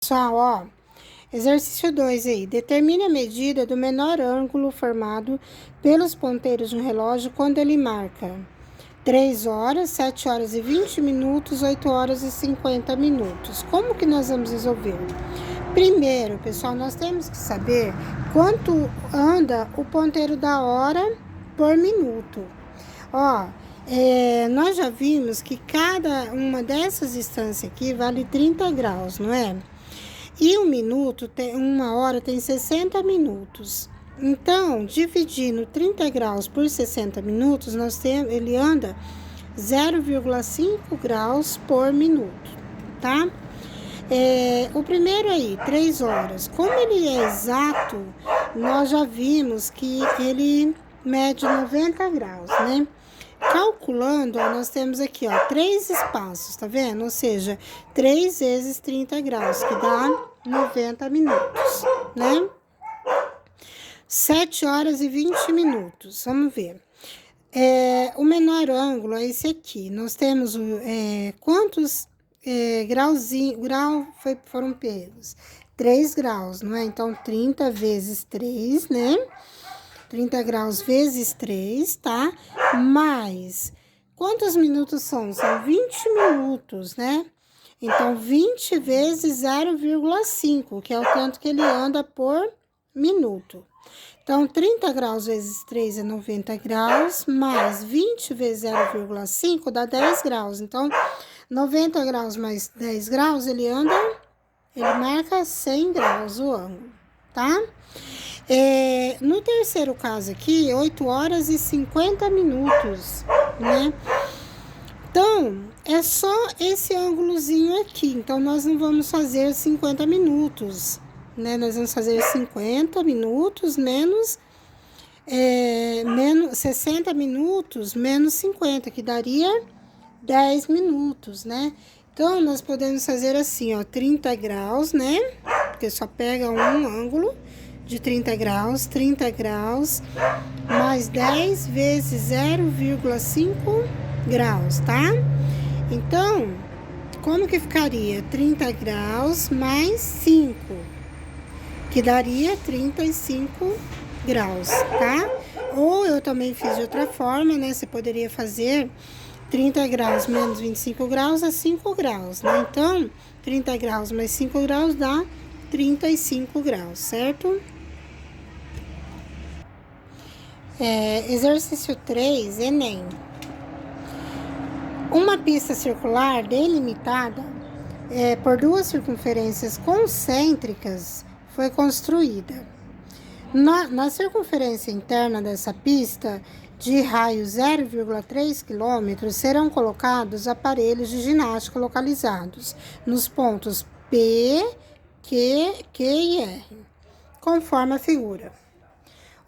Pessoal, ó, exercício 2 aí. Determine a medida do menor ângulo formado pelos ponteiros no relógio quando ele marca 3 horas, 7 horas e 20 minutos, 8 horas e 50 minutos. Como que nós vamos resolver? Primeiro, pessoal, nós temos que saber quanto anda o ponteiro da hora por minuto. Ó, nós já vimos que cada uma dessas distâncias aqui vale 30 graus, não é? E uma hora tem 60 minutos. Então, dividindo 30 graus por 60 minutos, ele anda 0,5 graus por minuto, tá? O primeiro aí, 3 horas. Como ele é exato, nós já vimos que ele mede 90 graus, né? Calculando, ó, nós temos aqui, ó, 3 espaços, tá vendo? Ou seja, 3 vezes 30 graus, que dá 90 minutos, né? 7 horas e 20 minutos, vamos ver. O menor ângulo é esse aqui. Nós temos quantos foram pegos? 3 graus, não é? Então, 30 vezes 3, né? 30 graus vezes 3, tá? Mais, quantos minutos são? São 20 minutos, né? Então, 20 vezes 0,5, que é o tanto que ele anda por minuto. Então, 30 graus vezes 3 é 90 graus, mais 20 vezes 0,5 dá 10 graus. Então, 90 graus mais 10 graus, ele marca 100 graus o ângulo, tá? No terceiro caso aqui, 8 horas e 50 minutos, né? Então, é só esse ângulozinho aqui. Então, nós não vamos fazer 50 minutos, né? Nós vamos fazer 50 minutos menos 60 minutos menos 50, que daria 10 minutos, né? Então, nós podemos fazer assim, ó, 30 graus, né? Porque só pega um ângulo de 30 graus, mais 10 vezes 0,5 graus, tá? Então, como que ficaria? 30 graus mais 5, que daria 35 graus, tá? Ou eu também fiz de outra forma, né? Você poderia fazer 30 graus menos 25 graus a 5 graus, né? Então, 30 graus mais 5 graus dá 35 graus, certo? Exercício 3, Enem. Uma pista circular delimitada por duas circunferências concêntricas foi construída. Na circunferência interna dessa pista, de raio 0,3 km, serão colocados aparelhos de ginástica localizados nos pontos P, Q e R, conforme a figura.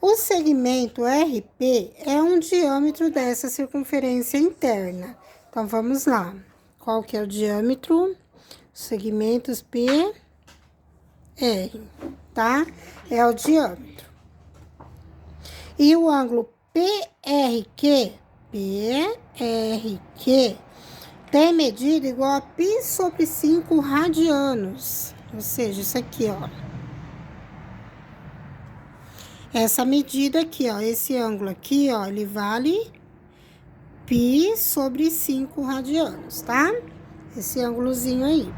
O segmento RP é um diâmetro dessa circunferência interna. Então, vamos lá. Qual que é o diâmetro? Segmentos P, R, tá? É o diâmetro. E o ângulo PRQ tem medida igual a π sobre 5 radianos. Ou seja, isso aqui, ó. Essa medida aqui, ó, esse ângulo aqui, ó, ele vale π sobre 5 radianos, tá? Esse ângulozinho aí.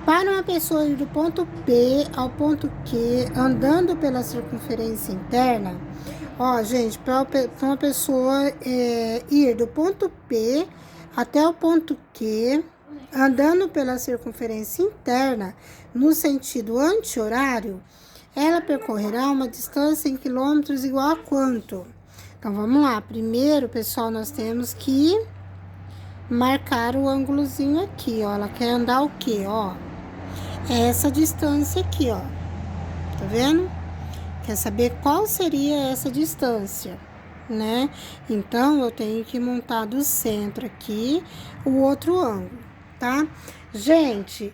Para uma pessoa ir do ponto P ao ponto Q, andando pela circunferência interna, ó, gente, para uma pessoa ir do ponto P até o ponto Q, andando pela circunferência interna, no sentido anti-horário, ela percorrerá uma distância em quilômetros igual a quanto? Então, vamos lá. Primeiro, pessoal, nós temos que marcar o ângulozinho aqui, ó. Ela quer andar o quê, ó? Essa distância aqui, ó. Tá vendo? Quer saber qual seria essa distância, né? Então, eu tenho que montar do centro aqui o outro ângulo, tá? Gente,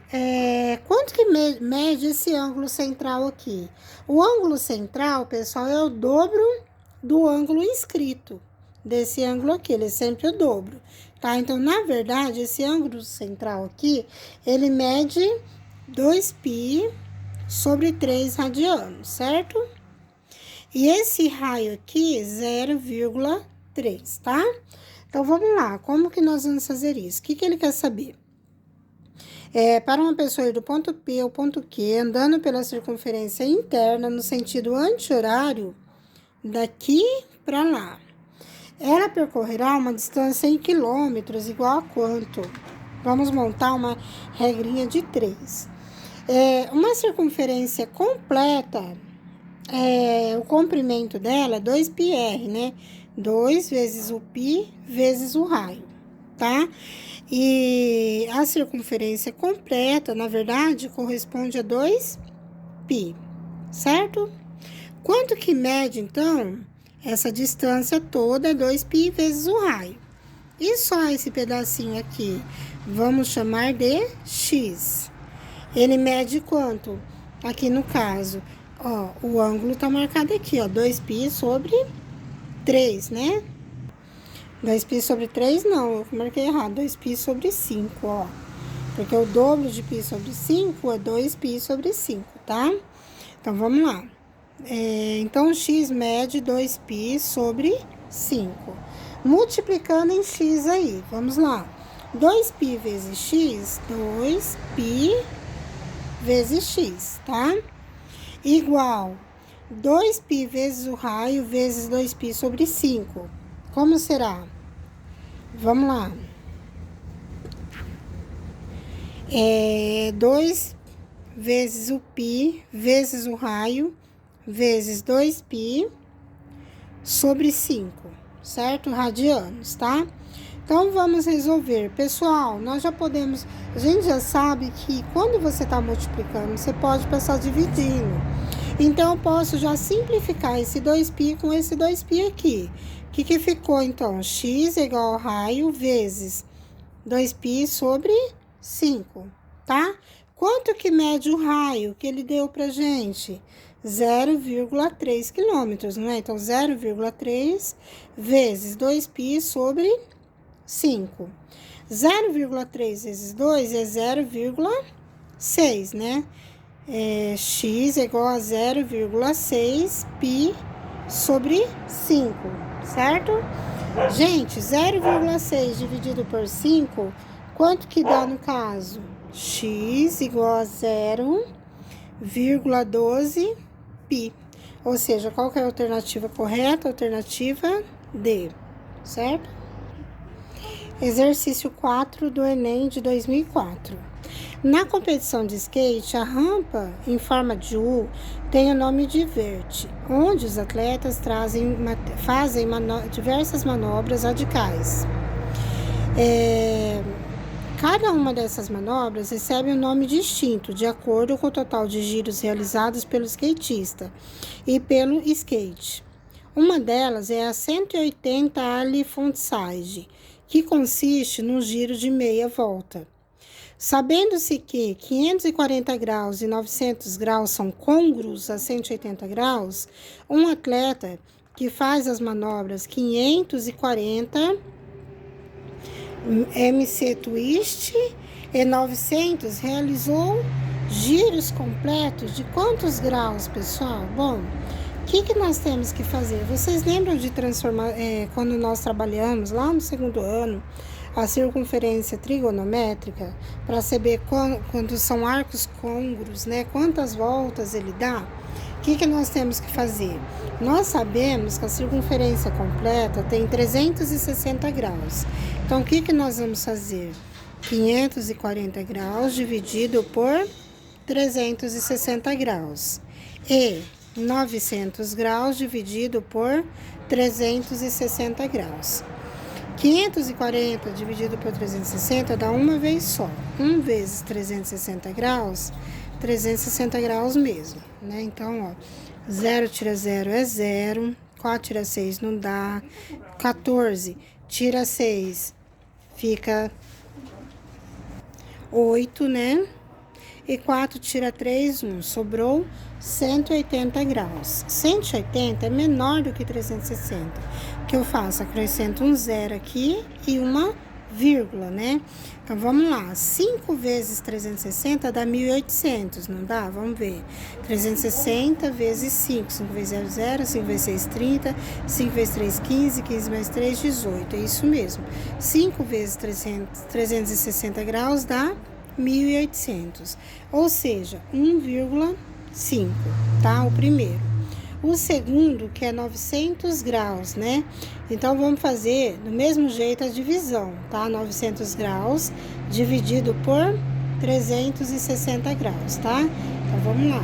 quanto que mede esse ângulo central aqui? O ângulo central, pessoal, é o dobro do ângulo inscrito. Desse ângulo aqui, ele é sempre o dobro, tá? Então, na verdade, esse ângulo central aqui, ele mede 2π sobre 3 radianos, certo? E esse raio aqui, 0,3, tá? Então, vamos lá. Como que nós vamos fazer isso? O que ele quer saber? Para uma pessoa ir do ponto P ao ponto Q, andando pela circunferência interna no sentido anti-horário, daqui para lá, ela percorrerá uma distância em quilômetros igual a quanto? Vamos montar uma regrinha de 3. Uma circunferência completa, o comprimento dela é 2πr, né? 2 vezes o π vezes o raio, tá? E a circunferência completa, na verdade, corresponde a 2π, certo? Quanto que mede, então, essa distância toda é 2π vezes o raio. E só esse pedacinho aqui, vamos chamar de x. Ele mede quanto? Aqui no caso, ó, o ângulo tá marcado aqui, ó, 2π sobre 3, né? 2π sobre 3, não, eu marquei errado, 2π sobre 5, ó. Porque o dobro de π sobre 5 é 2π sobre 5, tá? Então, vamos lá. Então, x mede 2π sobre 5. Multiplicando em x aí, vamos lá. 2π vezes x, 2π vezes x, tá? Igual 2π vezes o raio vezes 2π sobre 5. Como será? Vamos lá. 2 vezes o π vezes o raio vezes 2π sobre 5, certo? Radianos, tá? Então, vamos resolver. Pessoal, nós já podemos... A gente já sabe que quando você está multiplicando, você pode passar dividindo. Então, eu posso já simplificar esse 2π com esse 2π aqui. O que ficou, então? X é igual ao raio vezes 2π sobre 5, tá? Quanto que mede o raio que ele deu pra gente? 0,3 quilômetros, não é? Então, 0,3 vezes 2π sobre 5. 0,3 vezes 2 é 0,6, né? X é igual a 0,6 π sobre 5, certo? Gente, 0,6 dividido por 5, quanto que dá no caso? X igual a 0,12 π. Ou seja, qual que é a alternativa correta? Alternativa D, certo? Exercício 4 do Enem de 2004. Na competição de skate, a rampa em forma de U tem o nome de vert, onde os atletas fazem diversas manobras radicais. Cada uma dessas manobras recebe um nome distinto, de acordo com o total de giros realizados pelo skatista e pelo skate. Uma delas é a 180 Ali Frontside, que consiste num giro de meia volta. Sabendo-se que 540 graus e 900 graus são côngruos a 180 graus, um atleta que faz as manobras 540 MC Twist e 900 realizou giros completos de quantos graus, pessoal? Bom, o que nós temos que fazer? Vocês lembram de transformar, quando nós trabalhamos lá no segundo ano, a circunferência trigonométrica, para saber quando são arcos côngruos, né? Quantas voltas ele dá? O que nós temos que fazer? Nós sabemos que a circunferência completa tem 360 graus. Então, o que nós vamos fazer? 540 graus dividido por 360 graus. E 900 graus dividido por 360 graus. 540 dividido por 360 dá uma vez só. 1 vezes 360 graus, 360 graus mesmo, né? Então, ó, 0 tira 0 é 0, 4 tira 6 não dá, 14 tira 6 fica 8, né? E 4 tira 3, 1, sobrou 180 graus. 180 é menor do que 360. O que eu faço? Acrescento um zero aqui e uma vírgula, né? Então, vamos lá. 5 vezes 360 dá 1.800, não dá? Vamos ver. 360 vezes 5. 5 vezes 0, 0. 5 vezes 6, 30. 5 vezes 3, 15. 15 mais 3, 18. É isso mesmo. 5 vezes 360 graus dá 1.800. Ou seja, 1,5, tá? O primeiro. O segundo, que é 900 graus, né? Então, vamos fazer do mesmo jeito a divisão, tá? 900 graus dividido por 360 graus, tá? Então, vamos lá.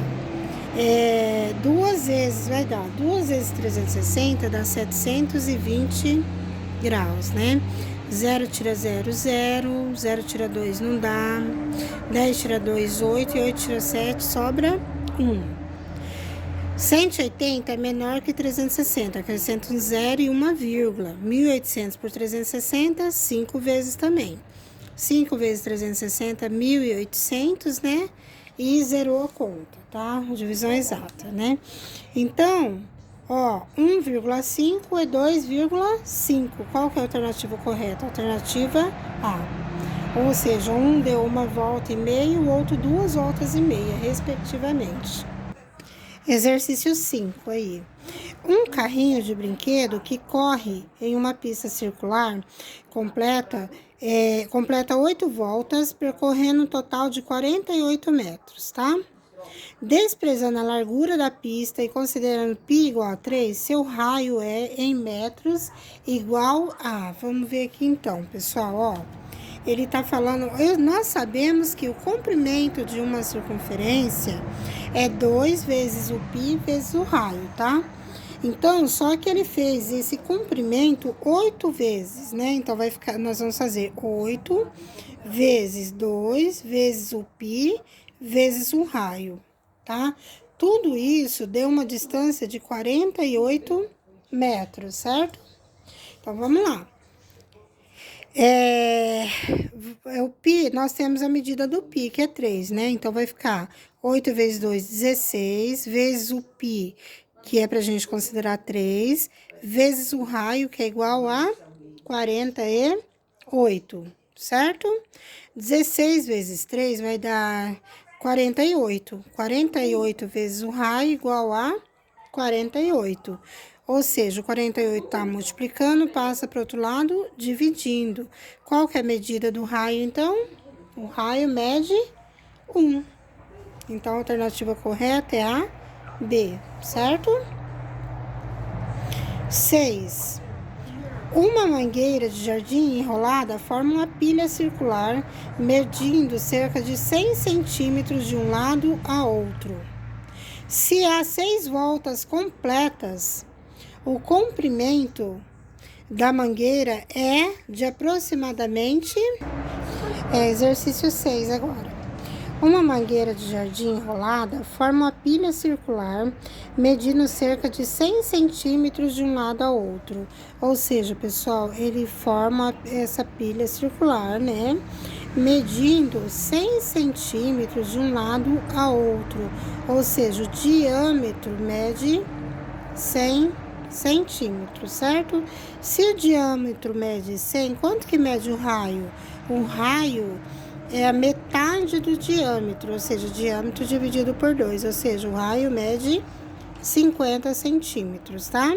2 vezes, vai dar 2 vezes 360 dá 720 graus, né? 0 tira 0, 0. 0 tira 2, não dá. 10 tira 2, 8. E 8 tira 7, sobra 1. 180 é menor que 360, acrescenta um 0 e uma vírgula. 1.800 por 360, 5 vezes também. 5 vezes 360, 1.800, né? E zerou a conta, tá? Divisão exata, né? Então, ó, 1,5 é 2,5. Qual que é a alternativa correta? Alternativa A. Ou seja, um deu uma volta e meia, o outro 2 voltas e meia, respectivamente. Exercício 5 aí. Um carrinho de brinquedo que corre em uma pista circular completa 8 voltas, percorrendo um total de 48 metros, tá? Desprezando a largura da pista e considerando π igual a 3, seu raio é em metros igual a... Vamos ver aqui então, pessoal, ó. Ele tá falando, nós sabemos que o comprimento de uma circunferência é 2 vezes o π vezes o raio, tá? Então, só que ele fez esse comprimento 8 vezes, né? Então, vai ficar, nós vamos fazer 8 vezes 2 vezes o π vezes o raio, tá? Tudo isso deu uma distância de 48 metros, certo? Então, vamos lá. O π, nós temos a medida do π, que é 3, né? Então, vai ficar 8 vezes 2, 16, vezes o π, que é pra gente considerar 3, vezes o raio, que é igual a 48, certo? 16 vezes 3 vai dar 48. 48 vezes o raio igual a 48. Ou seja, o 48 está multiplicando, passa para o outro lado, dividindo. Qual que é a medida do raio, então? O raio mede 1. Então, a alternativa correta é a B, certo? 6. Uma mangueira de jardim enrolada forma uma pilha circular, medindo cerca de 100 centímetros de um lado a outro. Se há 6 voltas completas, o comprimento da mangueira é de aproximadamente... exercício 6 agora. Uma mangueira de jardim enrolada forma uma pilha circular, medindo cerca de 100 centímetros de um lado ao outro. Ou seja, pessoal, ele forma essa pilha circular, né? Medindo 100 centímetros de um lado ao outro. Ou seja, o diâmetro mede 100 centímetros, certo? Se o diâmetro mede 100, quanto que mede o raio? O raio é a metade do diâmetro, ou seja, o diâmetro dividido por 2, ou seja, o raio mede 50 centímetros, tá?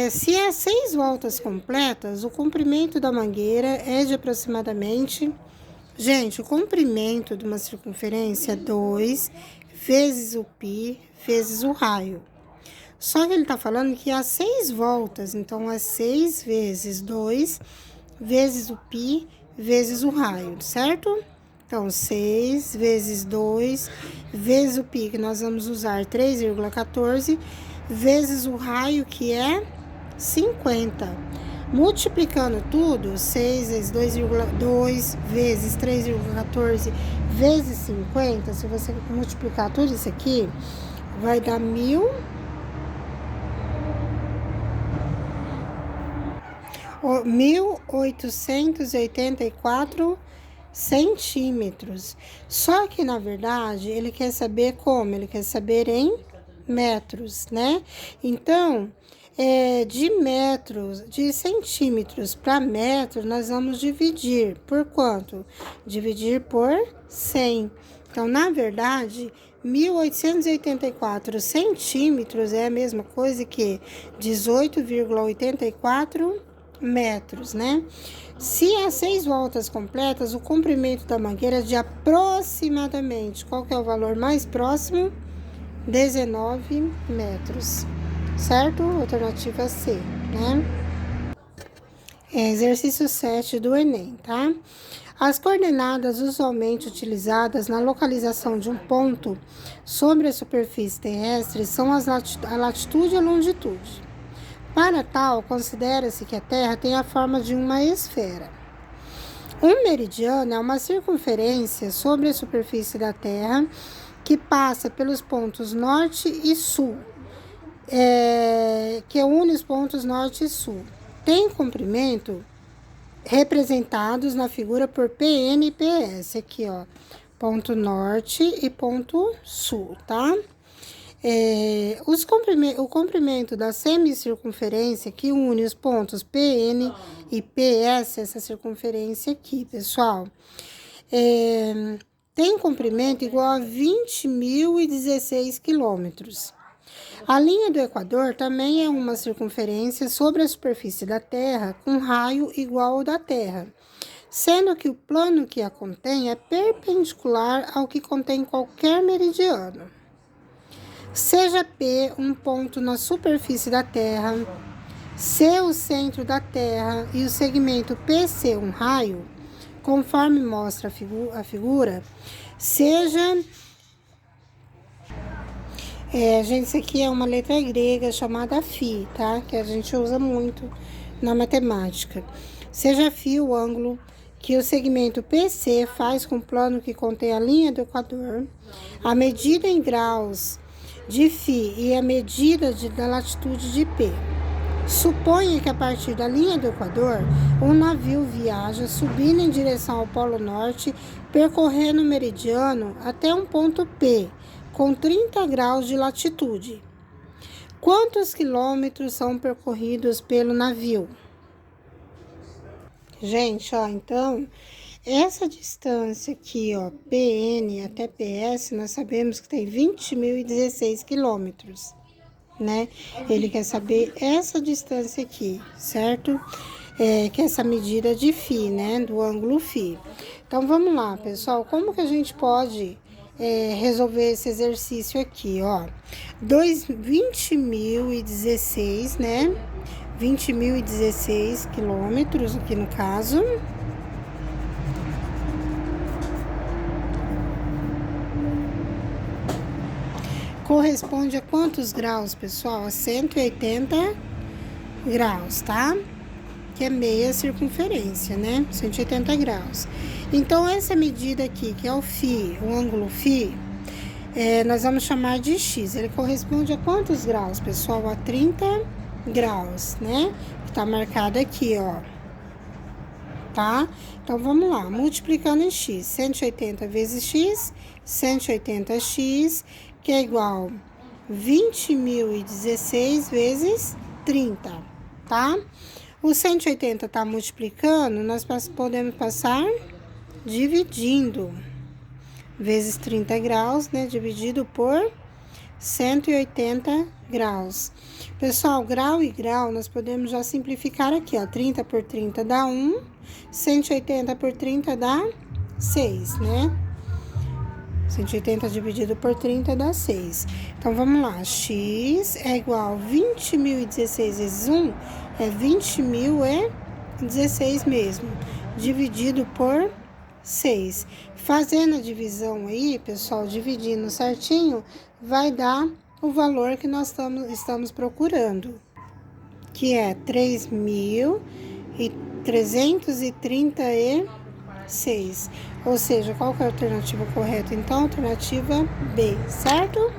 Se há 6 voltas completas, o comprimento da mangueira é de aproximadamente... Gente, o comprimento de uma circunferência é 2 vezes o π vezes o raio. Só que ele tá falando que há 6 voltas, então é 6 vezes 2 vezes o π vezes o raio, certo? Então, 6 vezes 2 vezes o π, que nós vamos usar 3,14, vezes o raio, que é 50. Multiplicando tudo, 6 vezes 2,2 vezes 3,14 vezes 50, se você multiplicar tudo isso aqui, vai dar 1.884 centímetros. Só que, na verdade, ele quer saber como? Ele quer saber em metros, né? Então, de centímetros para metro, nós vamos dividir por quanto? Dividir por 100. Então, na verdade, 1.884 centímetros é a mesma coisa que 18,84 metros, né? Se as 6 voltas completas, o comprimento da mangueira é de aproximadamente, qual que é o valor mais próximo? 19 metros, certo? Alternativa C, né? Exercício 7 do Enem, tá? As coordenadas usualmente utilizadas na localização de um ponto sobre a superfície terrestre são a latitude e a longitude. Para tal, considera-se que a Terra tem a forma de uma esfera. Um meridiano é uma circunferência sobre a superfície da Terra que passa pelos pontos norte e sul, que une os pontos norte e sul. Tem comprimento representados na figura por PN e PS, aqui, ó, ponto norte e ponto sul, tá? O comprimento da semicircunferência que une os pontos PN e PS, essa circunferência aqui, pessoal, tem comprimento igual a 20.016 quilômetros. A linha do Equador também é uma circunferência sobre a superfície da Terra com raio igual ao da Terra, sendo que o plano que a contém é perpendicular ao que contém qualquer meridiano. Seja P um ponto na superfície da Terra, C o centro da Terra e o segmento PC um raio, conforme mostra a figura, seja... gente, isso aqui é uma letra grega chamada φ, tá? Que a gente usa muito na matemática. Seja φ o ângulo que o segmento PC faz com o plano que contém a linha do Equador, a medida em graus de φ e a medida da latitude de P. Suponha que a partir da linha do Equador, um navio viaja subindo em direção ao Polo Norte, percorrendo o meridiano até um ponto P, com 30 graus de latitude. Quantos quilômetros são percorridos pelo navio? Gente, ó, então, essa distância aqui, ó, PN até PS, nós sabemos que tem 20.016 quilômetros, né? Ele quer saber essa distância aqui, certo? Que é essa medida de φ, né? Do ângulo φ. Então, vamos lá, pessoal. Como que a gente pode resolver esse exercício aqui, ó? 20.016, né? 20.016 quilômetros aqui no caso. Corresponde a quantos graus, pessoal? A 180 graus, tá? Que é meia circunferência, né? 180 graus. Então, essa medida aqui, que é o φ, o ângulo φ, nós vamos chamar de x. Ele corresponde a quantos graus, pessoal? A 30 graus, né? Que tá marcado aqui, ó. Tá? Então, vamos lá. Multiplicando em x. 180 vezes x, 180x, que é igual 20.016 vezes 30, tá? O 180 tá multiplicando, nós podemos passar dividindo. Vezes 30 graus, né? Dividido por 180 graus. Pessoal, grau e grau, nós podemos já simplificar aqui, ó. 30 por 30 dá 1, 180 por 30 dá 6, né? 180 dividido por 30 dá 6. Então, vamos lá. X é igual a 20.016 vezes 1, é 20.016 mesmo, dividido por 6. Fazendo a divisão aí, pessoal, dividindo certinho, vai dar o valor que nós estamos procurando, que é 3.336. Ou seja, qual que é a alternativa correta? Então, alternativa B, certo?